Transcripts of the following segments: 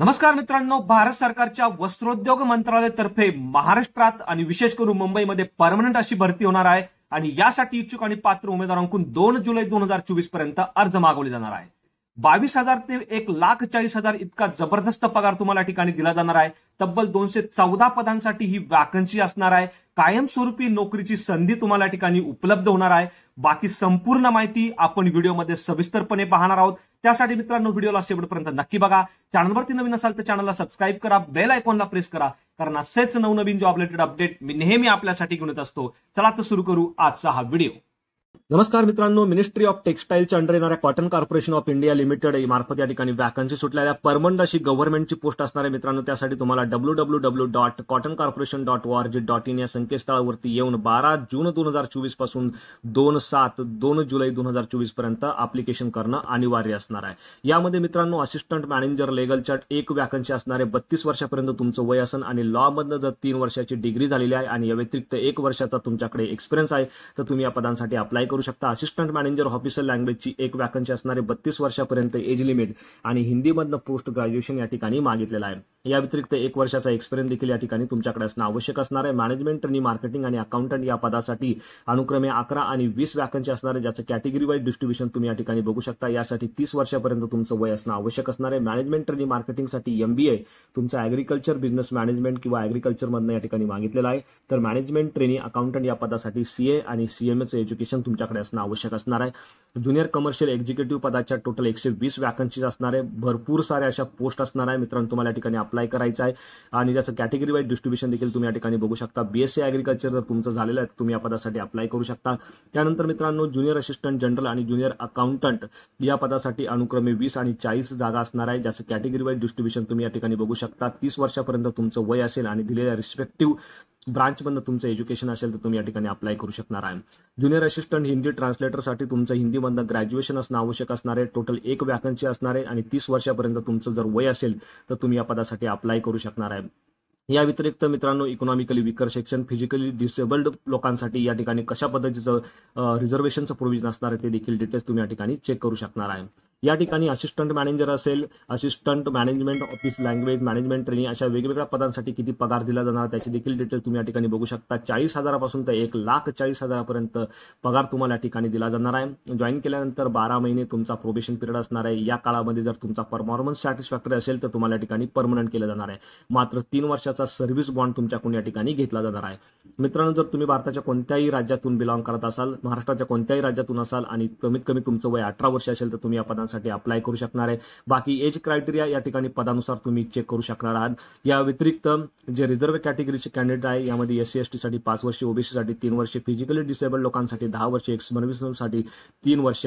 नमस्कार मित्रांनो, भारत सरकारच्या वस्त्रोद्योग मंत्रालयातर्फे महाराष्ट्रात आणि विशेष करून मुंबईमध्ये परमनंट अशी भरती होणार आहे आणि यासाठी इच्छुक आणि पात्र उमेदवारांकडून 2 जुलै 2024 पर्यंत अर्ज मागवले जाणार आहे। 22,000 ते 1,40,000 इतका जबरदस्त पगार तुम्हाला ठिकाणी दिला जाणार आहे। तब्बल 214 पदांसाठी ही वॅकन्सी असणार आहे। कायमस्वरूपी नोकरीची संधी तुम्हाला ठिकाणी उपलब्ध होणार आहे। बाकी संपूर्ण माहिती आपण व्हिडिओमध्ये सविस्तरपणे पाहणार आहोत। त्यासाठी मित्रांनो व्हिडिओला शेवटपर्यंत नक्की बघा। चॅनलवरती नवीन असाल तर चॅनलला सबस्क्राईब करा, बेल आयकॉनला प्रेस करा, कारण असेच नवनवीन जॉब रिलेटेड अपडेट मी नेहमी आपल्यासाठी घेऊन येत असतो। चला तर सुरू करू आजचा हा व्हिडिओ। नमस्कार मित्रांनो, मिनिस्ट्री ऑफ टेक्सटाईलच्या अंडर येणाऱ्या cotton corporation of India limited मार्फत या ठिकाणी वॅकन्सी सुटलेल्या परमनंट अशी गव्हर्नमेंटची पोस्ट असणार आहे। मित्रांनो त्यासाठी तुम्हाला www.cottonccorporation.org.in या संकेतस्थळावरती येऊन 12 जून 2024 पासून 2 जुलै 2024 पर्यंत अप्लिकेशन करणं अनिवार्य असणार आहे। यामध्ये मित्रांनो असिस्टंट मॅनेजर लेगलच्या एक वॅकन्सी असणार आहे। 32 वर्षापर्यंत तुमचं वय असेल आणि लॉ मधनं जर 3 वर्षाची डिग्री झालेली आहे आणि या व्यतिरिक्त 1 वर्षाचा तुमच्याकडे एक्सपिरियन्स आहे तर तुम्ही या पदांसाठी अप्लाय करू शकता। असिस्टंट मॅनेजर ऑफिसर लँग्वेजची एक वॅकन्सी असणार आहे। 32 वर्षापर्यंत एज लिमिट आणि हिंदी मधनं पोस्ट ग्रॅज्युएशन या ठिकाणी मागितलेलं आहे। या व्यतिरिक्त 1 वर्षाचा एक्सपिरियन्स देखील या ठिकाणी तुमच्याकडे असणं आवश्यक असणार आहे। मॅनेजमेंट आणि मार्केटिंग आणि अकाउंटंट या पदासाठी अनुक्रमे 11 आणि 20 वॅकन्सी असणार आहे, ज्याचं कॅटेगरी वाईज डिस्ट्रीब्युशन तुम्ही या ठिकाणी बघू शकता। यासाठी 30 वर्षापर्यंत तुमचं वय असणं आवश्यक असणार आहे। मॅनेजमेंट आणि मार्केटिंगसाठी MBA तुमचं ऍग्रीकल्चर बिझनेस मॅनेजमेंट किंवा ऍग्रीकल्चर मधनं या ठिकाणी मागितलेलं आहे। तर मॅनेजमेंट ट्रेनी अकाउंटंट या पदासाठी CA आणि CMA एज्युकेशन तुमच्याकडे असणं आवश्यक असणार आहे। ज्युनियर कमर्शियल एक्झिक्युटिव्ह पदाच्या टोटल 120 वॅकन्सीज असणार आहे। भरपूर साऱ्या अशा पोस्ट असणार आहे मित्रांनो, तुम्हाला या ठिकाणी अप्लाय करायचं आहे आणि ज्याचं कॅटेगरी वाईज डिस्ट्रीब्युशन देखील तुम्ही या ठिकाणी बघू शकता। BSc ऍग्रीकल्चर जर तुमचं झालेलं आहे तर तुम्ही या पदासाठी अप्लाय करू शकता। त्यानंतर मित्रांनो ज्युनियर असिस्टंट जनरल आणि ज्युनियर अकाउंटंट या पदासाठी अनुक्रमे 20 आणि 40 जागा असणार आहे, ज्याचं कॅटेगरी वाईज डिस्ट्रीब्युशन तुम्ही या ठिकाणी बघू शकता। 30 वर्षापर्यंत तुमचं वय असेल आणि दिलेल्या रिस्पेक्टिव्ह ब्रांचमधनं तुमचं एज्युकेशन असेल तर तुम्ही या ठिकाणी अप्लाय करू शकणार आहे। ज्युनियर असिस्टंट हिंदी ट्रान्सलेटरसाठी तुमचं हिंदीमधनं ग्रॅज्युएशन असणं आवश्यक असणार आहे। टोटल 1 वॅकन्सी असणार आहे आणि 30 वर्षापर्यंत तुमचं जर वय असेल तर तुम्ही या पदासाठी अप्लाय करू शकणार आहे। या व्यतिरिक्त मित्रांनो economically weaker section, physically disabled लोकांसाठी या ठिकाणी कशा पद्धतीचं रिझर्वेशनचं प्रोव्हिजन असणार आहे ते देखील डिटेल्स तुम्ही या ठिकाणी चेक करू शकणार आहे। या ठिकाणी असिस्टंट मॅनेजर असेल, assistant management office language, management training अशा वेगवेगळ्या पदांसाठी किती पगार दिला जाणार त्याची देखील डिटेल तुम्ही या ठिकाणी बघू शकता। 40,000 पासून तर 1,40,000 पर्यंत पगार तुम्हाला या ठिकाणी दिला जाणार आहे। जॉईन केल्यानंतर 12 महिने तुमचा प्रोबेशन पिरियड असणार आहे। या काळामध्ये जर तुमचा परफॉर्मन्स सॅटिस्फॅक्टरी असेल तर तुम्हाला या ठिकाणी परमनंट केलं जाणार आहे। मात्र 3 वर्षाचा सर्व्हिस बॉन्ड तुमच्याकडून या ठिकाणी घेतला जाणार आहे। मित्रांनो जर तुम्ही भारताच्या कोणत्याही राज्यातून बिलॉंग करत असाल, महाराष्ट्राच्या कोणत्याही राज्यातून असाल आणि कमीत कमी तुमचं वय 18 वर्ष असेल तर तुम्ही या पदांसाठी अप्लाय करू शकणार आहे। बाकी एज क्रायटेरिया या ठिकाणी पदानुसार तुम्ही चेक करू शकणार आहात। या व्यतिरिक्त जे रिझर्व्ह कॅटेगरीचे कॅन्डिडेट आहे यामध्ये SC ST साठी 5 वर्षे, OBC साठी 3 वर्षे, फिजिकली डिसेबल्ड लोकांसाठी 10 वर्षे, एक्स-सर्व्हिसमॅन साठी 3 वर्ष,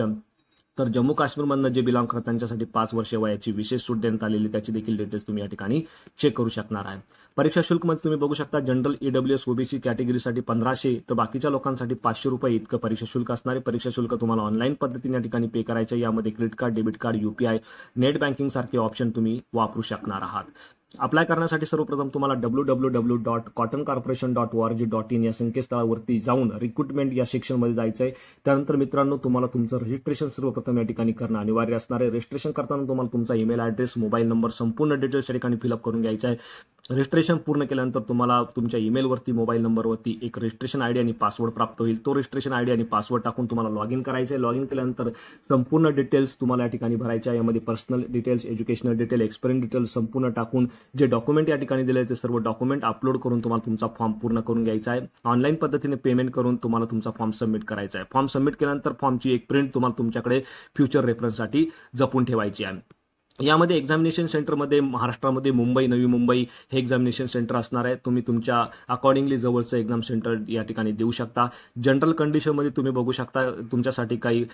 तर जम्मू काश्मीरमधनं जे बिलॉंग करतात त्यांच्यासाठी 5 वर्षे वयाची विशेष सूट देण्यात आलेली, त्याची देखील डिटेल्स तुम्ही या ठिकाणी चेक करू शकणार आहे। परीक्षा शुल्क मध्ये तुम्ही बघू शकता जनरल EWS OBC कॅटेगरीसाठी 1500 तर बाकीच्या लोकांसाठी 500 रुपये इतकं परीक्षा शुल्क असणार आहे। परीक्षा शुल्क तुम्हाला ऑनलाईन पद्धतीने या ठिकाणी पे करायचं। यामध्ये credit card, debit card, UPI, net banking सारखे ऑप्शन तुम्ही वापरू शकणार आहात। अप्लाय करण्यासाठी सर्वप्रथम तुम्हाला www.cottonccorporation.org.in या संकेतस्थळावरती जाऊन रिक्रुटमेंट या सेक्शनमध्ये जायचं आहे। त्यानंतर मित्रांनो तुम्हाला तुमचं रजिस्ट्रेशन सर्वप्रथम या ठिकाणी करणं अनिवार्य असणार आहे। रजिस्ट्रेशन करताना तुम्हाला तुमचा ईमेल ॲड्रेस, मोबाईल नंबर, संपूर्ण डिटेल्स या ठिकाणी फिलअप करून घ्यायचा आहे। रजिस्ट्रेशन पूर्ण केल्यानंतर तुम्हाला तुमच्या ईमेलवरती, मोबाईल नंबरवरती एक रजिस्ट्रेशन ID आणि पासवर्ड प्राप्त होईल। तो रजिस्ट्रेशन ID आणि पासवर्ड टाकून तुम्हाला लॉग इन करायचं आहे। लॉग इन केल्यानंतर संपूर्ण डिटेल्स तुम्हाला या ठिकाणी भरायच्या आहे। यामध्ये personal details, educational detail, experience details संपूर्ण टाकून जे डॉक्युमेंट या ठिकाणी दिले ते सर्व डॉक्युमेंट अपलोड करून तुम्हाला तुमचा फॉर्म पूर्ण करून घ्यायचा आहे। ऑनलाईन पद्धतीने पेमेंट करून तुम्हाला तुमचा फॉर्म सबमिट करायचा आहे। फॉर्म सबमिट केल्यानंतर फॉर्मची एक प्रिंट तुम्हाला तुमच्याकडे फ्युचर रेफरन्ससाठी जपून ठेवायची आहे। यामध्ये एक्झामिनेशन सेंटरमध्ये महाराष्ट्रामध्ये मुंबई, नवी मुंबई हे एक्झामिनेशन सेंटर असणार आहे। तुम्ही तुमच्या अकॉर्डिंगली जवळचं एक्झाम सेंटर या ठिकाणी देऊ शकता। जनरल कंडिशनमध्ये तुम्ही बघू शकता तुमच्यासाठी काही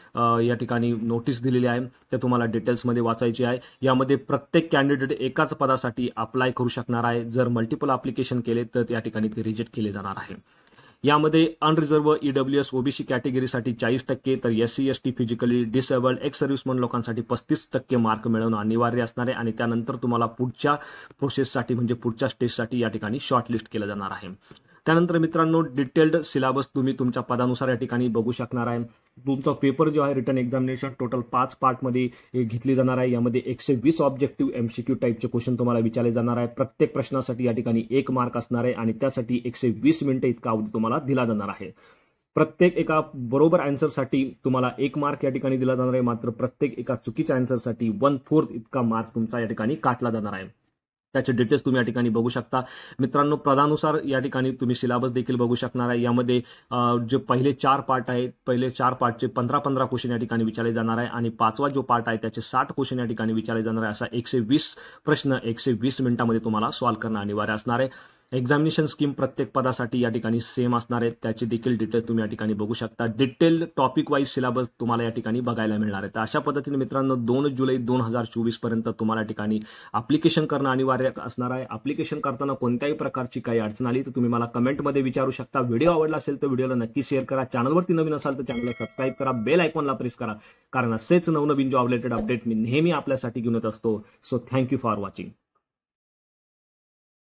या ठिकाणी नोटीस दिलेली आहे, ते तुम्हाला डिटेल्समध्ये वाचायची आहे। यामध्ये प्रत्येक कॅन्डिडेट एकाच पदासाठी अप्लाय करू शकणार आहे। जर मल्टिपल ॲप्लिकेशन केले तर या ठिकाणी ते रिजेक्ट केले जाणार आहे। यामध्ये अनरिझर्व्ह EWS OBC कॅटेगरीसाठी 40%, तर SC ST physically disabled, x serviceman लोकांसाठी 35% मार्क मिळवणं अनिवार्य असणार आहे आणि त्यानंतर तुम्हाला पुढच्या प्रोसेससाठी म्हणजे पुढच्या स्टेजसाठी या ठिकाणी शॉर्टलिस्ट केलं जाणार आहे। त्यानंतर मित्रांनो डिटेल्ड सिलेबस तुम्ही तुमच्या पदानुसार या ठिकाणी बघू शकणार आहे. तुमचा पेपर जो आहे रिटर्न एक्झामिनेशन टोटल 5 पार्टमध्ये घेतली जाणार आहे. यामध्ये 120 ऑब्जेक्टिव्ह एमसीक्यू टाईपचे क्वेश्चन तुम्हाला विचारले जाणार आहे. प्रत्येक प्रश्नासाठी या ठिकाणी 1 मार्क असणार आहे आणि त्यासाठी 120 मिनिटं इतका अवधी तुम्हाला दिला जाणार आहे. प्रत्येक एका बरोबर आन्सरसाठी तुम्हाला 1 मार्क या ठिकाणी दिला जाणार आहे. मात्र प्रत्येक एका चुकीच्या आन्सरसाठी 1/4 इतका मार्क तुमचा या ठिकाणी काटला जाणार आहे. त्याचे डिटेल्स तुम्ही या ठिकाणी बघू शकता. मित्रांनो पदानुसार या ठिकाणी तुम्ही सिलेबस देखील बघू शकणार आहे. यामध्ये जे पहिले 4 पार्ट आहेत, पहिले 4 पार्टचे 15-15 क्वेश्चन या ठिकाणी विचारले जाणार आहे आणि 5वा जो पार्ट आहे त्याचे 60 क्वेश्चन या ठिकाणी विचारले जाणार आहे. असा 120 प्रश्न 120 मिनिटांमध्ये तुम्हाला सॉल्व्ह करणं अनिवार्य असणार आहे. एक्झामिनेशन स्कीम प्रत्येक पदासाठी या ठिकाणी सेम असणार आहे. त्याचे देखील डिटेल्स तुम्ही या ठिकाणी बघू शकता. डिटेल टॉपिक वाईज सिलेबस तुम्हाला या ठिकाणी बघायला मिळणार आहे. तर अशा पद्धतीने मित्रांनो 2 जुलै 2024 पर्यंत तुम्हाला या ठिकाणी अप्लिकेशन करणं अनिवार्य असणार आहे. अप्लिकेशन करताना कोणत्याही प्रकारची काही अडचण आली तर तुम्ही मला कमेंटमध्ये विचारू शकता. व्हिडिओ आवडला असेल तर व्हिडिओला नक्की शेअर करा. चॅनलवरती नवीन असाल तर चॅनलला सबस्क्राईब करा. बेल आयकॉनला प्रेस करा, कारण असेच नवनवीन जॉब रिलेटेड अपडेट मी नेहमी आपल्यासाठी घेऊन येत असतो. So thank you for watching.